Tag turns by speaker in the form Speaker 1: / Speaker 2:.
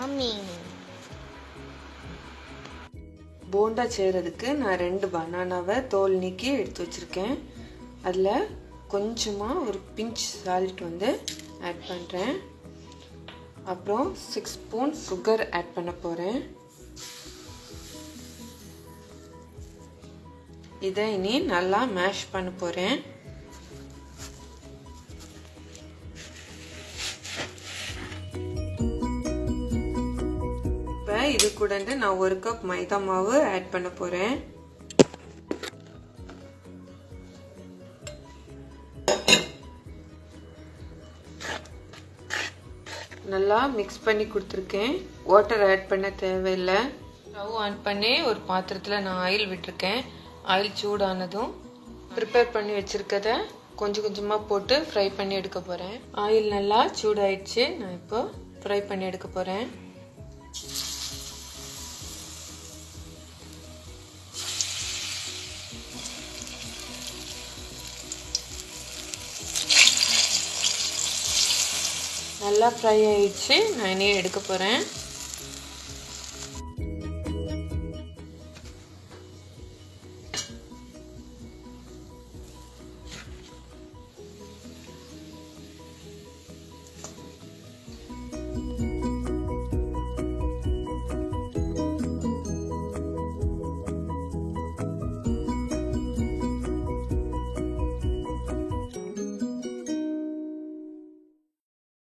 Speaker 1: Yummy.
Speaker 2: Bonda செய்யறதுக்கு நான் 2 பனானாவை தோல் நீக்கி எடுத்து வச்சிருக்கேன். அதுல கொஞ்சமா ஒரு பிஞ்ச் சால்ட் ஆட் பண்றேன். அப்புறம் 6 ஸ்பூன் சுகர் ஆட் பண்ண போறேன். இதை இனி நல்லா மேஷ் பண்ண போறேன். இப்போ இது கூட நான் 1 கப் மைதா மாவு ஆட் பண்ண போறேன். நல்லா மிக்ஸ் பண்ணி கொடுத்துருக்கேன். வாட்டர் ஆட் பண்ண தேவையில்லை. ஸ்டவ் ஆன் பண்ணி ஒரு பாத்திரத்தில் நான் ஆயில் விட்டுருக்கேன். ஆயில் சூடானதும் ப்ரிப்பேர் பண்ணி வச்சிருக்கத கொஞ்சம் கொஞ்சமாக போட்டு ஃப்ரை பண்ணி எடுக்க போகிறேன். ஆயில் நல்லா சூடாயிடுச்சு. நான் இப்போ ஃப்ரை பண்ணி எடுக்க போகிறேன். நல்லா ஃப்ரை ஆயிடுச்சு. நான் இனி எடுக்க போகிறேன்.